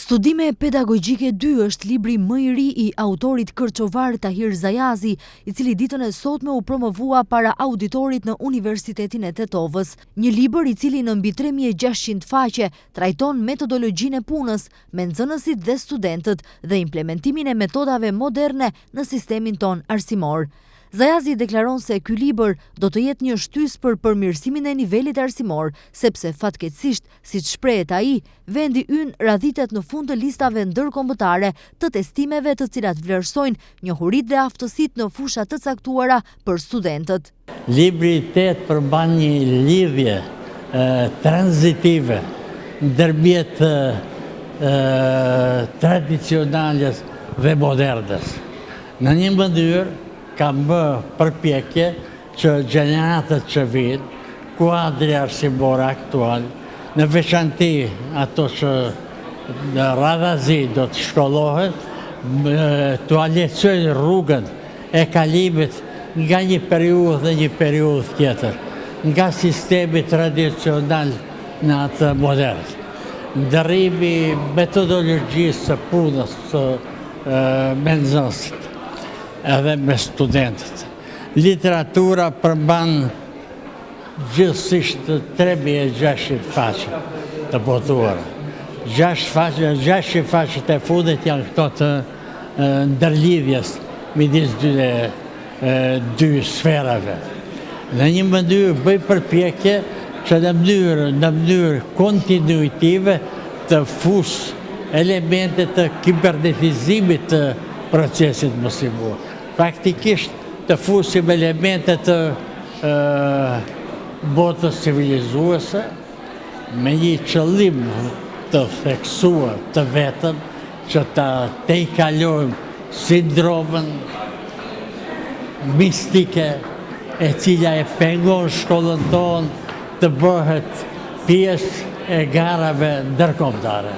Studime pedagogjike 2 është libri më i ri i autorit kërçovar Tahir Zajazi, i cili ditën e sotme u promovua para auditorit në Universitetin e Tetovës. Një libër i cili në mbi 3600 faqe trajton metodologjinë e punës me nxënësit dhe studentët dhe implementimin e metodave moderne në sistemin ton arsimor. Zajazi deklaron se ky libër do të jetë një shtys për përmirësimin e nivelit arsimor, sepse fatkeqësisht, siç shprehet ai, vendi ynë radhitet në fund të listave ndërkombëtare të testimeve të cilat vlerësojnë njohuritë dhe aftësitë në fusha të caktuara për studentët. Libri i 8 përmban një lidhje tranzitive ndërmjet tradicionales dhe modernes. Në një mënyrë kam bë përpjekje që gjeneratët që vinë, kuadri arsimor aktual, në veçanti ato që në radhazi do të shkollohet, të lehtësojnë rrugën e kalimit nga një periudhë dhe një periudhë tjetër, nga sistemi tradicional në atë modern. Ndërrimi metodologjisë së punës me nxënësit edhe me studentët. Literatura përmban gjithësisht 3600 faqe të botuara. 600 faqe të fundit janë këto të ndërlidhjes midis dy sferave. Në një mënyrë bëj përpjekje që në mënyrë kontinuitive të fus elemente të kibernetizimit të procesit mësimor. Faktikisht të fusim elementet të botës civilizuese me një qëllim të theksuar të vetëm që të i kalojmë sindromën mistike e cila e pengon shkollën tonë të bëhet pjesë e garave ndërkombëtare.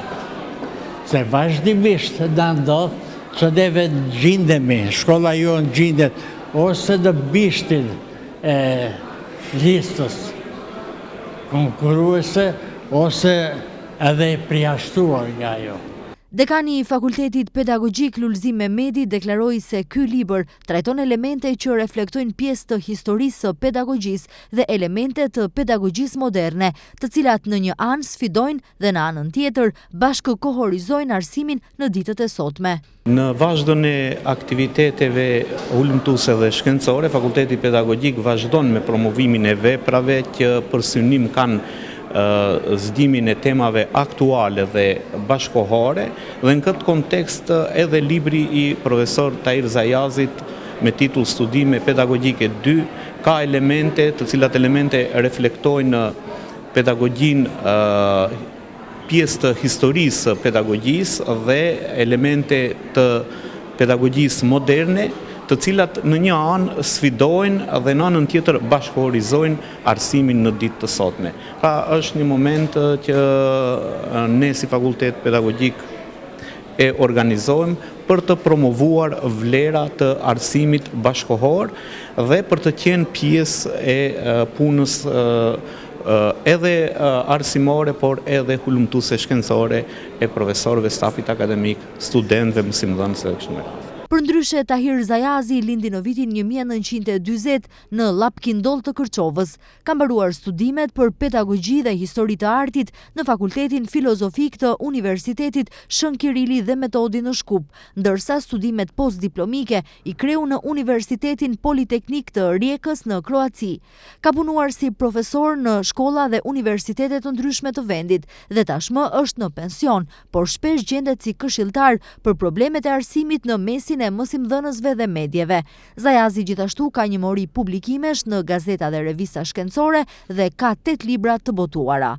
Se vazhdimisht na ndodh që neve gjindemi, shkolla jonë gjindet, ose në bishtin e listës konkuruese, ose edhe e përjashtuar nga jo. Dekani i Fakultetit Pedagogjik Lulzim Mehmeti deklaroi se ky libër trajton elemente që reflektojnë pjesë të historisë së pedagogjisë dhe elemente të pedagogjisë moderne, të cilat në një anë sfidojnë dhe në anën tjetër bashkëkohorizojnë arsimin në ditët e sotme. Në vazhdon e aktiviteteve ulëmtuese dhe shkencore, Fakulteti Pedagogjik vazhdon me promovimin e veprave që për synim kanë zdimin e temave aktuale dhe bashkohore, dhe në këtë kontekst edhe libri i profesor Tahir Zajazit me titull Studime Pedagogjike 2 ka elemente të cilat elemente reflektojnë pedagogjinë, pjesë të historisë pedagogjisë dhe elemente të pedagogjisë moderne, të cilat në një anë sfidojnë dhe në anën tjetër bashkëhorizojnë arsimin në ditë të sotme. Pra është një moment që ne si Fakultet Pedagogjik e organizojmë për të promovuar vlera të arsimit bashkëkohor dhe për të qenë pjesë e punës edhe arsimore, por edhe hulumtuese shkencore e profesorëve, stafit akademik, studentëve, mësimdhënësve dhe kështu me radhë. Përndryshe, Tahir Zajazi lindi në vitin 1940 në Lapkindoll të Kërçovës. Ka mbaruar studimet për pedagogji dhe histori të artit në Fakultetin Filozofik të Universitetit Shën Kirili dhe Metodi në Shkup, ndërsa studimet postdiplomike i kreu në Universitetin Politeknik të Rijekës në Kroaci. Ka punuar si profesor në shkolla dhe universitetet të ndryshme të vendit dhe tashmë është në pension, por shpesh gjendet si këshilltar për problemet e arsimit në mesin e mësimdhënësve dhe medjeve. Zajazi gjithashtu ka një mori publikimesh në gazeta dhe revista shkencore dhe ka 8 libra të botuara.